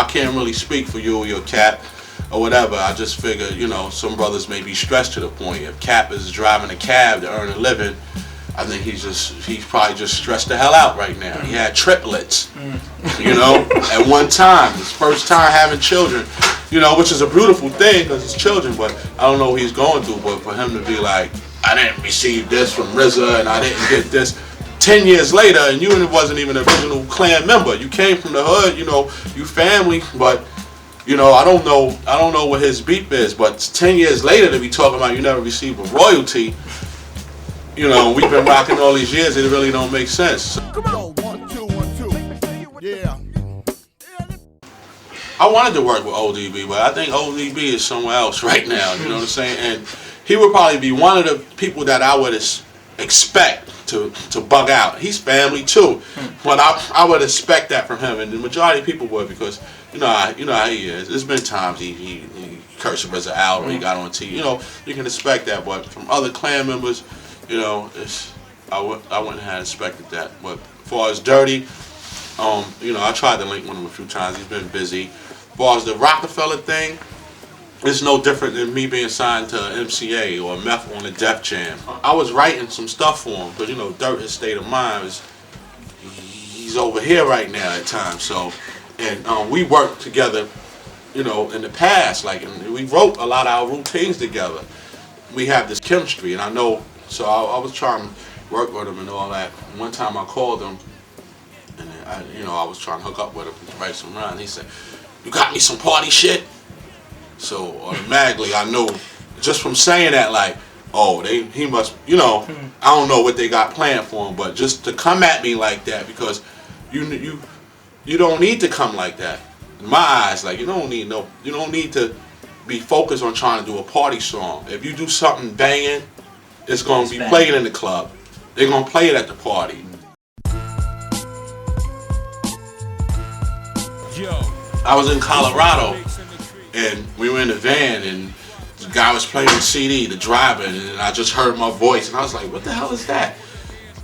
I can't really speak for you or your Cap or whatever. I just figure, you know, some brothers may be stressed to the point. If Cap is driving a cab to earn a living, I think he's probably just stressed the hell out right now. He had triplets, you know, at one time. His first time having children, you know, which is a beautiful thing because it's children, but I don't know what he's going through. But for him to be like, I didn't receive this from RZA and I didn't get this 10 years later, and you wasn't even an original clan member. You came from the hood, you know, you family, but you know, I don't know what his beef is, but 10 years later to be talking about you never received a royalty. You know, we've been rocking all these years, it really don't make sense. Come on. 1, 2, 1, 2. Yeah. I wanted to work with ODB, but I think ODB is somewhere else right now, you know what I'm saying? And he would probably be one of the people that I would expect to bug out. He's family too, but I would expect that from him, and the majority of people would, because you know how he is. There's been times he cursed him as an owl when he got on TV. You know, you can expect that, but from other clan members, you know, I wouldn't have expected that. But as far as Dirty, you know, I tried to link with him a few times. He's been busy. As far as the Rockefeller thing, it's no different than me being signed to MCA or Meth on the Def Jam. I was writing some stuff for him, but you know, Dirt, his state of mind is he's over here right now at times. So, and we worked together, you know, in the past. Like, and we wrote a lot of our routines together. We have this chemistry, and I know. So I was trying to work with him and all that. One time I called him, and I was trying to hook up with him to write some rhymes. He said, "You got me some party shit?" So automatically I knew, just from saying that, like, oh, he must, you know, I don't know what they got planned for him, but just to come at me like that, because you don't need to come like that. In my eyes, like, you don't need to be focused on trying to do a party song. If you do something banging, it's gonna be played in the club. They're gonna play it at the party. I was in Colorado, and we were in the van, and the guy was playing the CD, the driver, and I just heard my voice, and I was like, "What the hell is that?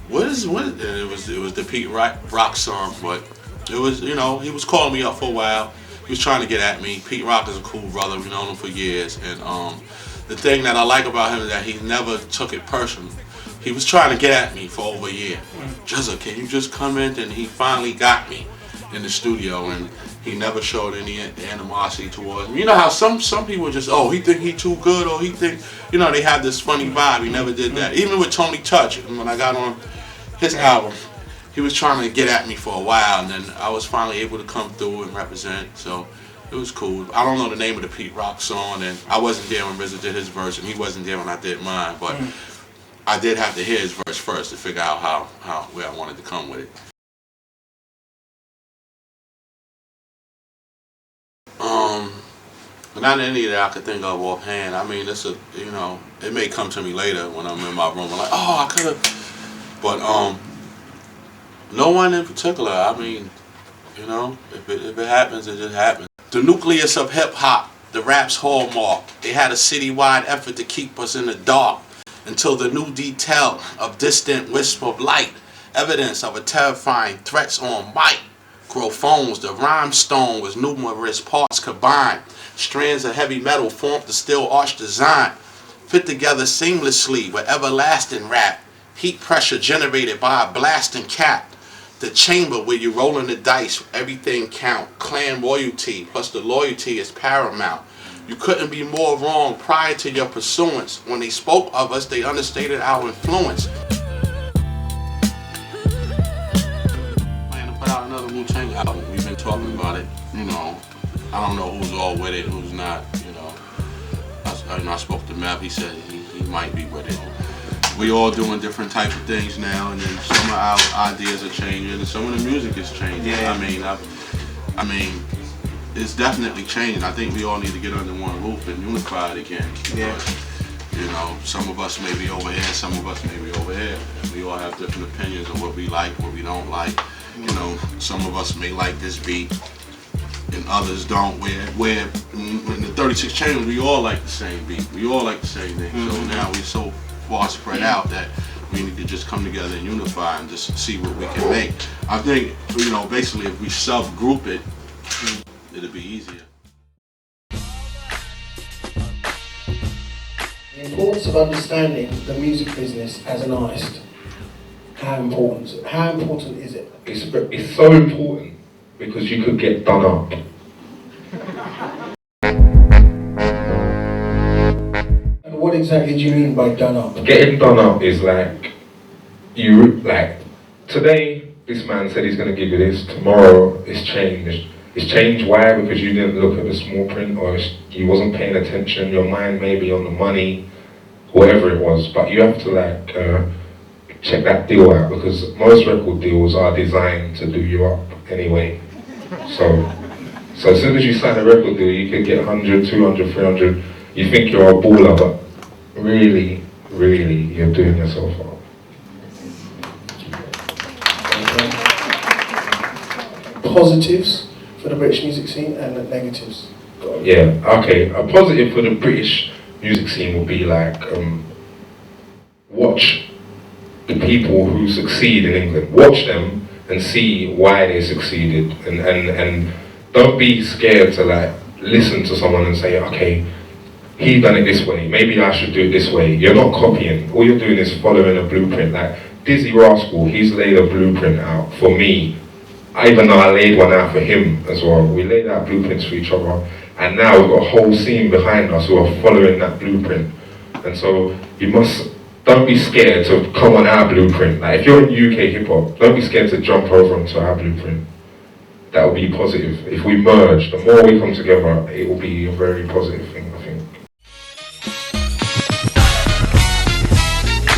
What?" And it was the Pete Rock song, but it was, you know, he was calling me up for a while. He was trying to get at me. Pete Rock is a cool brother. We've known him for years, and the thing that I like about him is that he never took it personal. He was trying to get at me for over a year. "Jizza, can you just come in?" And he finally got me in the studio, and he never showed any animosity towards me. You know how some people just, oh, he think he too good, or he think, you know, they have this funny vibe. He never did that. Even with Tony Touch, when I got on his album, he was trying to get at me for a while, and then I was finally able to come through and represent, so it was cool. I don't know the name of the Pete Rock song, and I wasn't there when RZA did his verse, and he wasn't there when I did mine, but I did have to hear his verse first to figure out where I wanted to come with it. Not any that I could think of offhand. I mean, you know, it may come to me later when I'm in my room. I'm like, oh, I could have, but no one in particular. I mean, you know, if it happens, it just happens. The nucleus of hip hop, the rap's hallmark. They had a citywide effort to keep us in the dark until the new detail of distant wisp of light, evidence of a terrifying threats on microphones. The rhymestone was numerous parts combined. Strands of heavy metal formed the steel arch design, fit together seamlessly with everlasting rap. Heat pressure generated by a blasting cap. The chamber where you're rolling the dice, everything count. Clan royalty plus the loyalty is paramount. You couldn't be more wrong prior to your pursuance. When they spoke of us, they understated our influence. Plan to put out another Wu-Tang album. We've been talking about it, you know. I don't know who's all with it, who's not, you know. I spoke to Mav, he said he might be with it. We all doing different types of things now, and then some of our ideas are changing, and some of the music is changing. Yeah. I mean, it's definitely changing. I think we all need to get under one roof and unify it again. Yeah. But, you know, some of us may be over here, some of us may be over here. And we all have different opinions of what we like, what we don't like. You know, some of us may like this beat, and others don't. Where in the 36 Chambers, we all like the same beat. We all like the same thing. So now we're so far spread out that we need to just come together and unify and just see what we can make. I think, you know, basically if we subgroup it, it'll be easier. The importance of understanding the music business as an artist. How important is it? It's so important because you could get done up. And what exactly do you mean by done up? Getting done up is like, today this man said he's going to give you this, tomorrow it's changed. It's changed, why? Because you didn't look at the small print, or you wasn't paying attention, your mind may be on the money, whatever it was, but you have to check that deal out, because most record deals are designed to do you up anyway. So as soon as you sign a record deal, you can get 100, 200, 300, you think you're a baller, but really, you're doing yourself up. Positives for the British music scene and the negatives. Yeah, okay. A positive for the British music scene would be like, watch the people who succeed in England. Watch them and see why they succeeded, and don't be scared to listen to someone and say, okay, he done it this way, maybe I should do it this way. You're not copying. All you're doing is following a blueprint. Like Dizzy Rascal, he's laid a blueprint out for me. Even though I laid one out for him as well. We laid out blueprints for each other, and now we've got a whole scene behind us who are following that blueprint. And so don't be scared to come on our blueprint. Like if you're in UK hip hop, don't be scared to jump over onto our blueprint. That will be positive. If we merge, the more we come together, it will be a very positive thing, I think.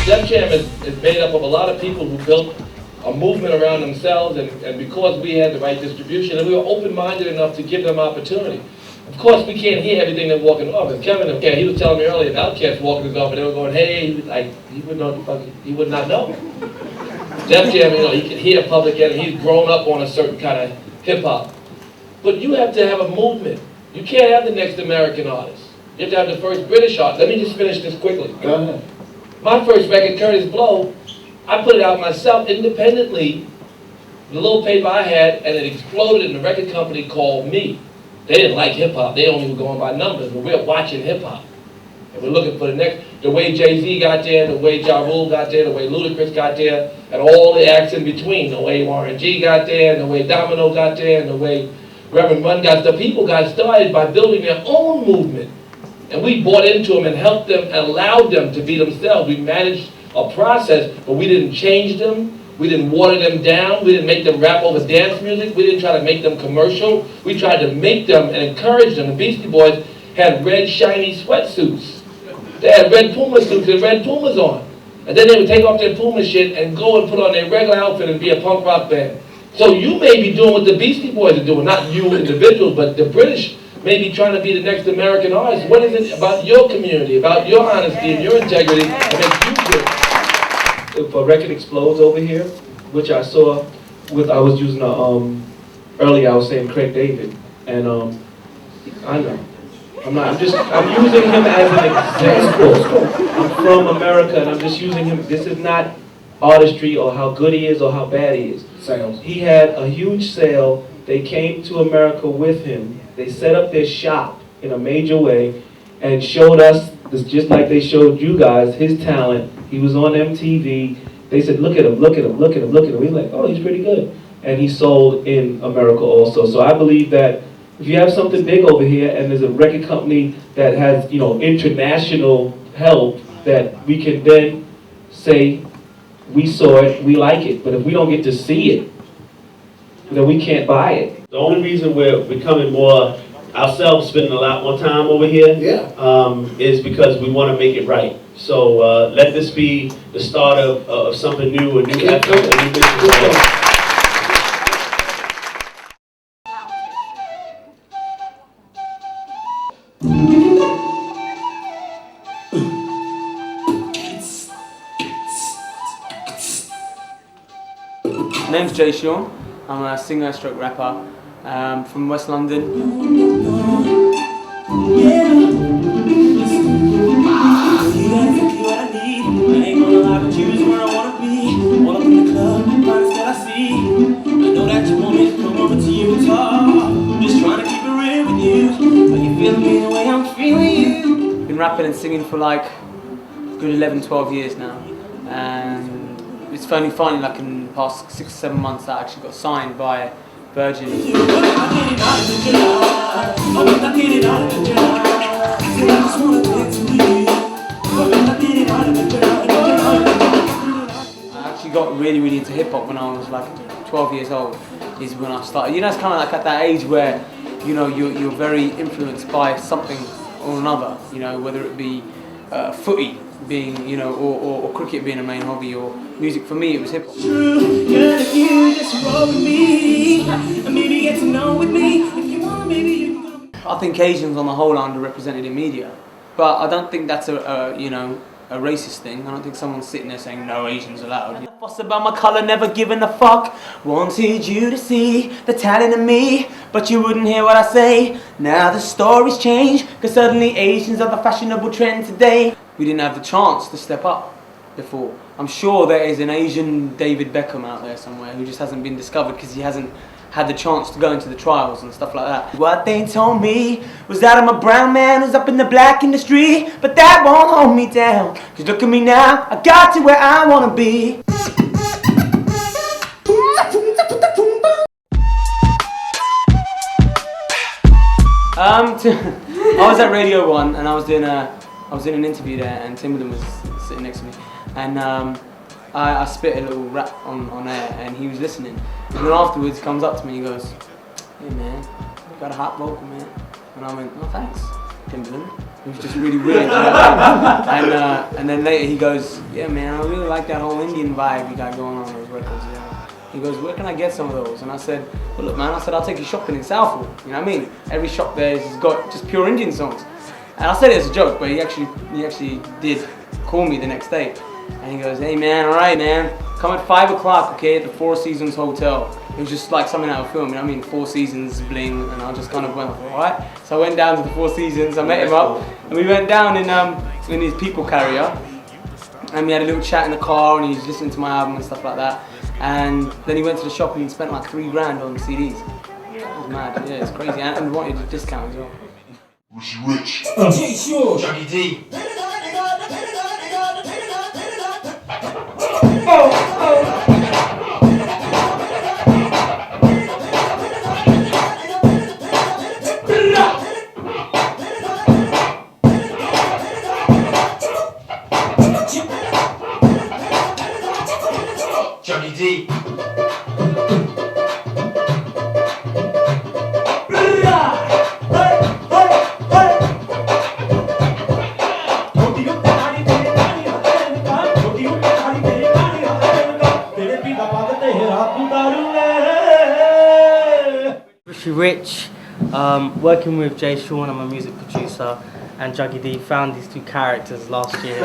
Def Jam is made up of a lot of people who built a movement around themselves, and because we had the right distribution, and we were open-minded enough to give them opportunity. Of course, we can't hear everything they're walking off. And Kevin, he was telling me earlier about Outkast walking his off, and they were going, hey, he would not know. Def Jam, he could hear Public Enemy. He's grown up on a certain kind of hip-hop. But you have to have a movement. You can't have the next American artist. You have to have the first British artist. Let me just finish this quickly. Go ahead. My first record, Curtis Blow, I put it out myself independently, the little paper I had, and it exploded, and the record company called me. They didn't like hip-hop. They only were going by numbers, but we're watching hip-hop. And we're looking for the next, the way Jay-Z got there, the way Ja Rule got there, the way Ludacris got there, and all the acts in between, the way Warren G got there, and the way Domino got there, and the way Reverend Run got there. The people got started by building their own movement. And we bought into them and helped them and allowed them to be themselves. We managed a process, but we didn't change them. We didn't water them down. We didn't make them rap over dance music. We didn't try to make them commercial. We tried to make them and encourage them. The Beastie Boys had red, shiny sweatsuits. They had red Puma suits and red Pumas on. And then they would take off their Puma shit and go and put on their regular outfit and be a punk rock band. So you may be doing what the Beastie Boys are doing, not you individuals, but the British may be trying to be the next American artist. What is it about your community, about your honesty and your integrity that makes you good? If a record explodes over here, which I saw I was using earlier I was saying Craig David, and I know. I'm using him as an example. I'm from America and I'm just using him. This is not artistry or how good he is or how bad he is. Sales. He had a huge sale. They came to America with him. They set up their shop in a major way and showed us, just like they showed you guys, his talent. He was on MTV. They said, look at him, look at him, look at him, look at him. We were like, oh, he's pretty good. And he sold in America also. So I believe that if you have something big over here and there's a record company that has, international help, that we can then say, we saw it, we like it. But if we don't get to see it, then we can't buy it. The only reason we're becoming more ourselves, spending a lot more time over here, is because we want to make it right. So let this be the start of something new, a new effort, a new business. My name's Jay Sean. I'm a singer stroke rapper from West London. I know that you want me to come over to you and talk. Just trying to keep it you, are you feeling me the way I'm feeling you? Been rapping and singing for like a good 11, 12 years now, and it's finally like in the past 6 or 7 months that I actually got signed by Virgin. I actually got really into hip hop when I was like 12 years old. Is when I started. You know, it's kind of like at that age where, you know, you're very influenced by something or another. You know, whether it be footy being, you know, or cricket being a main hobby, or music. For me, it was hip hop. I think Asians on the whole are underrepresented in media, but I don't think that's you know, a racist thing. I don't think someone's sitting there saying no Asians allowed. Fuss about my colour, never giving a fuck. Wanted you to see the talent in me, but you wouldn't hear what I say. Now the story's changed, cause suddenly Asians are the fashionable trend today. We didn't have the chance to step up before. I'm sure there is an Asian David Beckham out there somewhere who just hasn't been discovered because he hasn't had the chance to go into the trials and stuff like that. What they told me was that I'm a brown man who's up in the black industry, but that won't hold me down, cause look at me now, I got to where I wanna be. I was at Radio 1 and I was doing an interview there, and Timberland was sitting next to me, and I spit a little rap on air, and he was listening. And then afterwards, he comes up to me and he goes, "Hey man, you got a hot vocal, man." And I went, "Oh thanks, Timberland." It was just really weird. And then later he goes, "Yeah man, I really like that whole Indian vibe you got going on those records." Yeah. He goes, "Where can I get some of those?" And I said, "Well look man," I said, "I'll take you shopping in Southall." You know what I mean? Every shop there has got just pure Indian songs. And I said it as a joke, but he actually did call me the next day. And he goes, "Hey man, alright man, come at 5 o'clock, okay, at the Four Seasons Hotel." It was just like something out of a film, you know what I mean? Four Seasons, bling, and I just kind of went, alright. So I went down to the Four Seasons, I met him up, and we went down in his people carrier, and we had a little chat in the car, and he was listening to my album and stuff like that. And then he went to the shop and he spent like $3,000 on CDs. It was mad, yeah, it's crazy, and wanted a discount as well. Rich. Sure. Johnny D. Johnny D. Rich, working with Jay Sean, I'm a music producer, and Juggy D found these two characters last year.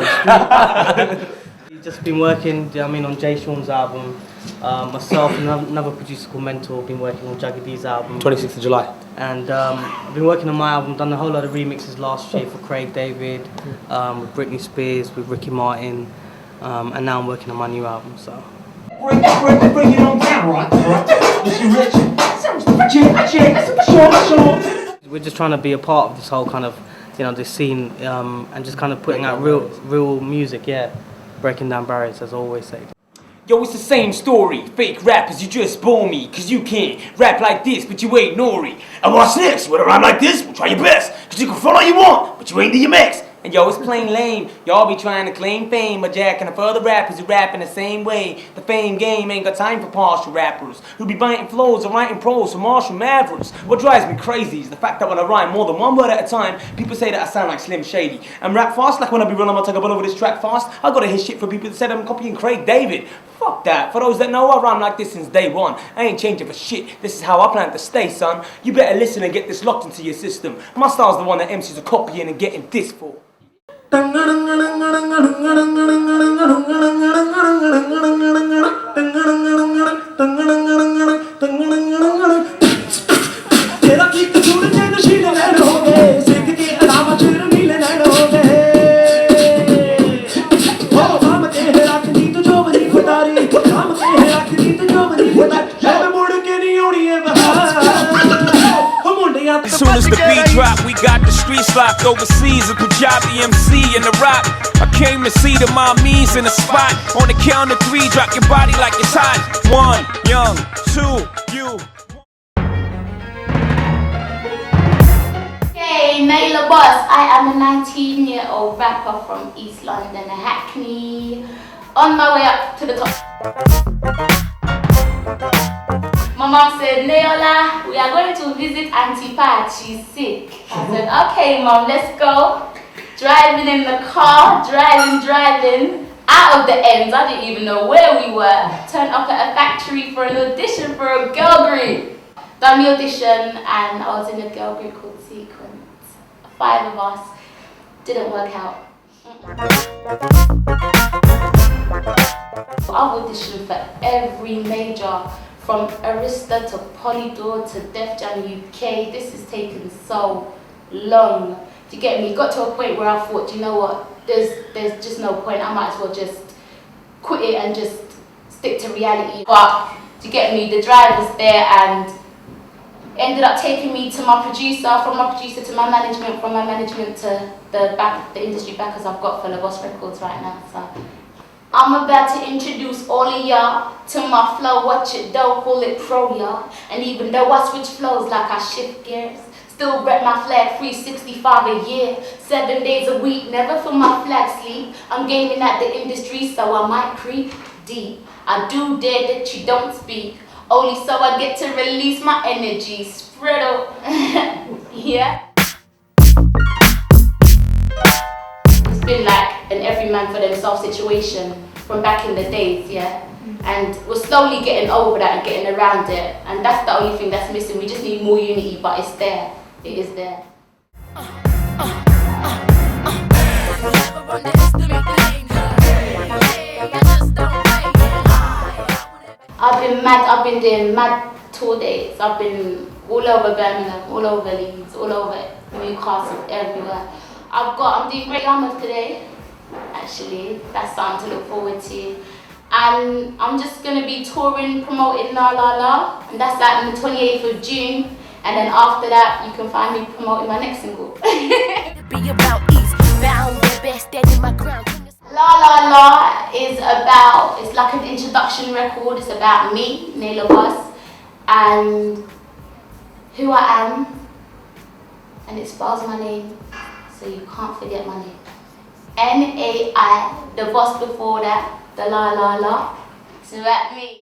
We've just been working, you know what I mean, on Jay Sean's album. Myself and another producer called Mentor been working on Juggy D's album. 26th of July. And I've been working on my album, done a whole lot of remixes last year for Craig David, with Britney Spears, with Ricky Martin, and now I'm working on my new album, so. Bring it on down, right? Mr. Rich. We're just trying to be a part of this whole kind of, you know, this scene, and just kind of putting out real music, yeah. Breaking down barriers, as I always say. Yo, it's the same story. Fake rappers, you just bore me. Cause you can't rap like this, but you ain't Nori. And what's next? With a rhyme like this, we'll try your best. Cause you can front all you want, but you ain't DMX. And yo, it's plain lame. Y'all be trying to claim fame, but jacking up other rappers who rap in the same way. The fame game ain't got time for partial rappers who be biting flows or writing prose for Marshall Mavericks. What drives me crazy is the fact that when I rhyme more than one word at a time, people say that I sound like Slim Shady. And rap fast, like when I be running my tongue over this track fast, I gotta hit shit for people that said I'm copying Craig David. Fuck that. For those that know, I rhyme like this since day one. I ain't changing for shit. This is how I plan to stay, son. You better listen and get this locked into your system. My style's the one that MCs are copying and getting this for. As soon as the beat drop, we got the streets locked overseas. A Punjabi MC in the rock. I came to see the mommies in the spot. On the count of 3, drop your body like it's hot. 1, young, 2, you. Hey, Naila Boss. I am a 19-year-old rapper from East London, Hackney. On my way up to the top. My mom said, Naila, we are going to visit Auntie Pat, she's sick. I said, okay mom, let's go. Driving in the car, driving, out of the ends. I didn't even know where we were. Turned up at a factory for an audition for a girl group. Done the audition and I was in a girl group called Sequence. 5 of us. Didn't work out. I've auditioned for every major, from Arista to Polydor to Def Jam UK. This has taken so long to get me. Got to a point where I thought, you know what, there's just no point. I might as well just quit it and just stick to reality. But to get me, the drive was there and ended up taking me to my producer, from my producer to my management, from my management to the industry backers I've got for LOS Records right now. So I'm about to introduce all of y'all to my flow. Watch it though, call it pro y'all. And even though I switch flows like I shift gears, still rep my flag 365 a year, 7 days a week, never feel my flag sleep. I'm gaming at the industry, so I might creep deep. I do dare that you don't speak, only so I get to release my energy, spread out. Yeah. It's been like an every man for themselves situation from back in the days, yeah. And we're slowly getting over that and getting around it. And that's the only thing that's missing. We just need more unity, but it's there. It is there. I've been mad, I've been doing mad tour dates. I've been all over Birmingham, all over Leeds, all over Newcastle, everywhere. I'm doing Great Yarmouth today, actually. That's something to look forward to. And I'm just going to be touring, promoting La La La, and that's like on the 28th of June. And then after that, you can find me promoting my next single. La La La is about, it's like an introduction record. It's about me, Naila Boss, and who I am. And it spells my name, so you can't forget my name. N-A-I, the boss before that, the La La La. It's about me.